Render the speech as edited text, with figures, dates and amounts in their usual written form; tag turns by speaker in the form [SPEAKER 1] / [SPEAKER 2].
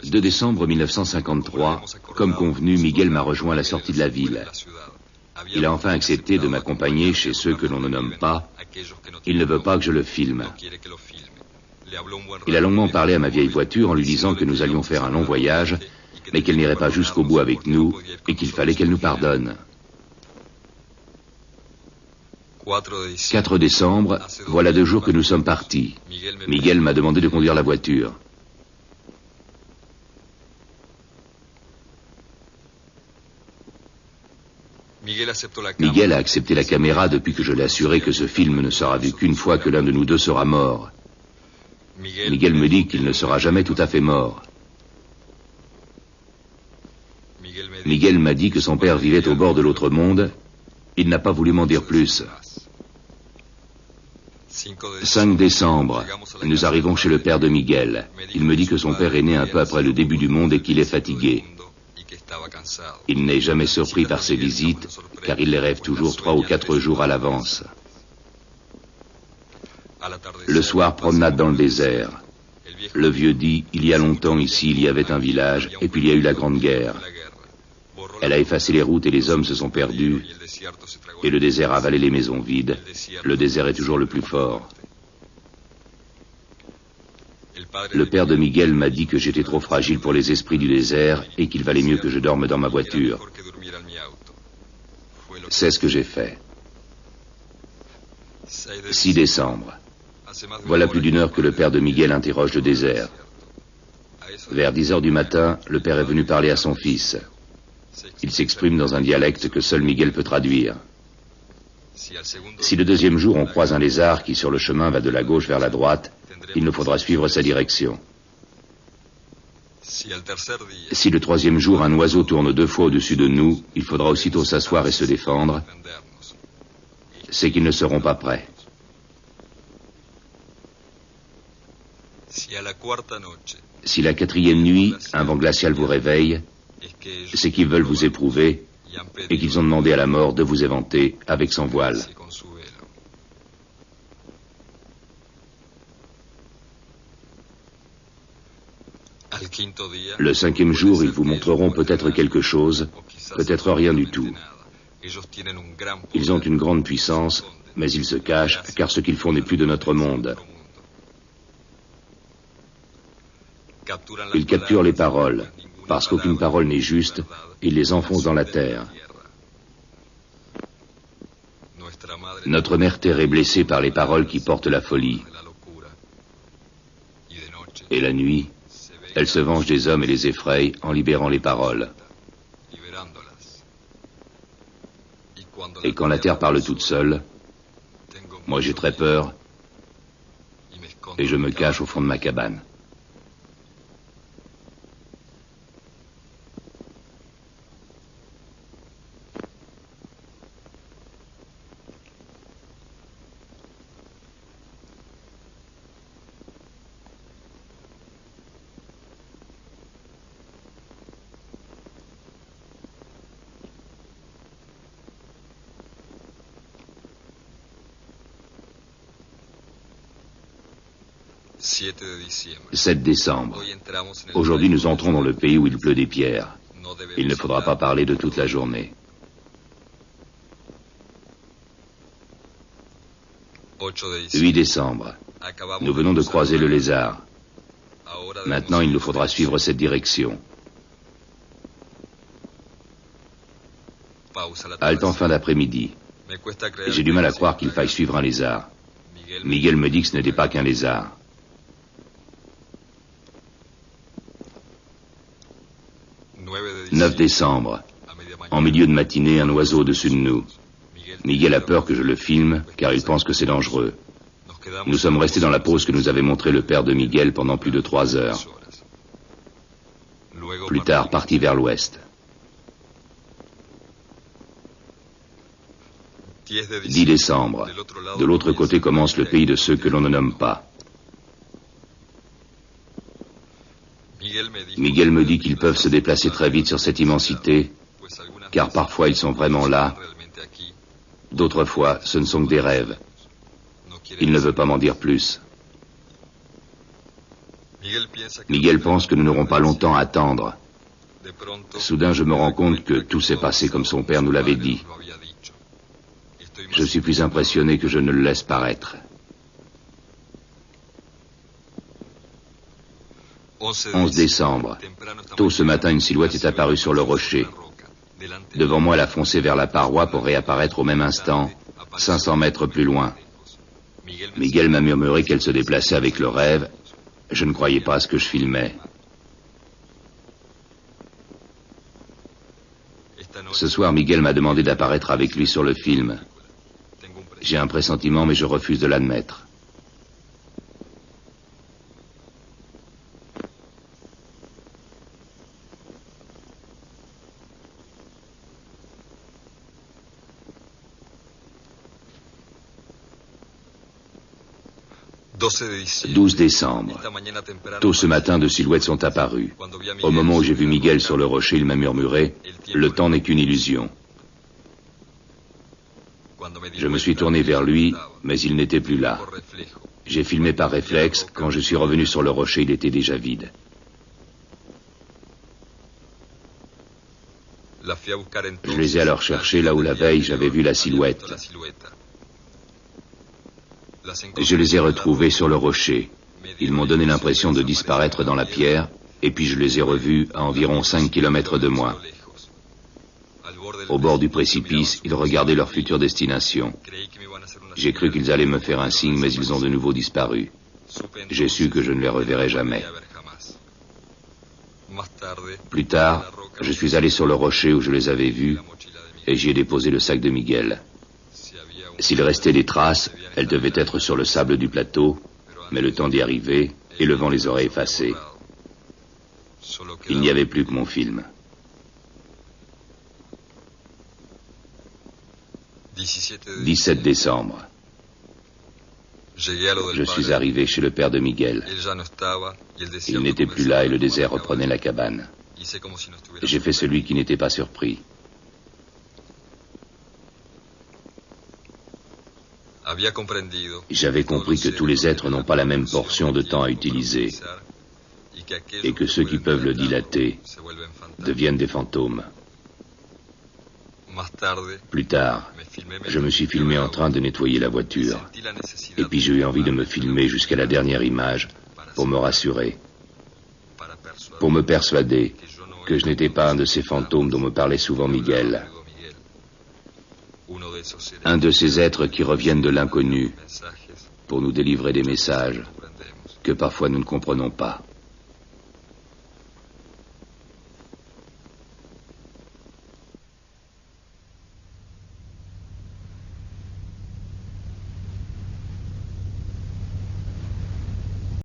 [SPEAKER 1] 2 décembre 1953, comme convenu, Miguel m'a rejoint à la sortie de la ville. Il a enfin accepté de m'accompagner chez ceux que l'on ne nomme pas. Il ne veut pas que je le filme. Il a longuement parlé à ma vieille voiture en lui disant que nous allions faire un long voyage, mais qu'elle n'irait pas jusqu'au bout avec nous et qu'il fallait qu'elle nous pardonne. 4 décembre, voilà 2 jours que nous sommes partis. Miguel m'a demandé de conduire la voiture. Miguel a accepté la caméra depuis que je l'ai assuré que ce film ne sera vu qu'une fois que l'un de nous deux sera mort. Miguel me dit qu'il ne sera jamais tout à fait mort. Miguel m'a dit que son père vivait au bord de l'autre monde. Il n'a pas voulu m'en dire plus. 5 décembre, nous arrivons chez le père de Miguel. Il me dit que son père est né un peu après le début du monde et qu'il est fatigué. Il n'est jamais surpris par ses visites, car il les rêve toujours 3 ou 4 jours à l'avance. Le soir, promenade dans le désert. Le vieux dit, il y a longtemps ici, il y avait un village, et puis il y a eu la Grande Guerre. Elle a effacé les routes et les hommes se sont perdus, et le désert a avalé les maisons vides. Le désert est toujours le plus fort. Le père de Miguel m'a dit que j'étais trop fragile pour les esprits du désert et qu'il valait mieux que je dorme dans ma voiture. C'est ce que j'ai fait. 6 décembre. Voilà plus d'1 heure que le père de Miguel interroge le désert. Vers 10 heures du matin, le père est venu parler à son fils. Il s'exprime dans un dialecte que seul Miguel peut traduire. Si le 2e jour on croise un lézard qui sur le chemin va de la gauche vers la droite, il nous faudra suivre sa direction. Si le 3e jour un oiseau tourne 2 fois au-dessus de nous, il faudra aussitôt s'asseoir et se défendre. C'est qu'ils ne seront pas prêts. Si la 4e nuit, un vent glacial vous réveille, c'est qu'ils veulent vous éprouver et qu'ils ont demandé à la mort de vous éventer avec son voile. Le 5e jour, ils vous montreront peut-être quelque chose, peut-être rien du tout. Ils ont une grande puissance, mais ils se cachent, car ce qu'ils font n'est plus de notre monde. Ils capturent les paroles. Parce qu'aucune parole n'est juste, ils les enfoncent dans la terre. Notre mère terre est blessée par les paroles qui portent la folie. Et la nuit, elle se venge des hommes et les effraie en libérant les paroles. Et quand la terre parle toute seule, moi j'ai très peur et je me cache au fond de ma cabane. « 7 décembre. Aujourd'hui, nous entrons dans le pays où il pleut des pierres. Il ne faudra pas parler de toute la journée. 8 décembre. Nous venons de croiser le lézard. Maintenant, il nous faudra suivre cette direction. Halte en fin d'après-midi. J'ai du mal à croire qu'il faille suivre un lézard. Miguel me dit que ce n'était pas qu'un lézard. 9 décembre. En milieu de matinée, un oiseau au-dessus de nous. Miguel a peur que je le filme, car il pense que c'est dangereux. Nous sommes restés dans la pose que nous avait montrée le père de Miguel pendant plus de 3 heures. Plus tard, parti vers l'ouest. 10 décembre. De l'autre côté commence le pays de ceux que l'on ne nomme pas. Miguel me dit qu'ils peuvent se déplacer très vite sur cette immensité, car parfois ils sont vraiment là, d'autres fois ce ne sont que des rêves. Il ne veut pas m'en dire plus. Miguel pense que nous n'aurons pas longtemps à attendre. Soudain, je me rends compte que tout s'est passé comme son père nous l'avait dit. Je suis plus impressionné que je ne le laisse paraître. 11 décembre. Tôt ce matin, une silhouette est apparue sur le rocher. Devant moi, elle a foncé vers la paroi pour réapparaître au même instant, 500 mètres plus loin. Miguel m'a murmuré qu'elle se déplaçait avec le rêve. Je ne croyais pas à ce que je filmais. Ce soir, Miguel m'a demandé d'apparaître avec lui sur le film. J'ai un pressentiment, mais je refuse de l'admettre. « 12 décembre. Tôt ce matin, deux silhouettes sont apparues. Au moment où j'ai vu Miguel sur le rocher, il m'a murmuré « Le temps n'est qu'une illusion ». Je me suis tourné vers lui, mais il n'était plus là. J'ai filmé par réflexe. Quand je suis revenu sur le rocher, il était déjà vide. Je les ai alors cherchés là où la veille j'avais vu la silhouette. Je les ai retrouvés sur le rocher. Ils m'ont donné l'impression de disparaître dans la pierre, et puis je les ai revus à environ 5 kilomètres de moi. Au bord du précipice, ils regardaient leur future destination. J'ai cru qu'ils allaient me faire un signe, mais ils ont de nouveau disparu. J'ai su que je ne les reverrai jamais. Plus tard, je suis allé sur le rocher où je les avais vus, et j'y ai déposé le sac de Miguel. S'il restait des traces, elles devaient être sur le sable du plateau, mais le temps d'y arriver, et le vent les aurait effacées. Il n'y avait plus que mon film. 17 décembre. Je suis arrivé chez le père de Miguel. Il n'était plus là et le désert reprenait la cabane. J'ai fait celui qui n'était pas surpris. J'avais compris que tous les êtres n'ont pas la même portion de temps à utiliser et que ceux qui peuvent le dilater deviennent des fantômes. Plus tard, je me suis filmé en train de nettoyer la voiture et puis j'ai eu envie de me filmer jusqu'à la dernière image pour me rassurer, pour me persuader que je n'étais pas un de ces fantômes dont me parlait souvent Miguel. Un de ces êtres qui reviennent de l'inconnu pour nous délivrer des messages que parfois nous ne comprenons pas.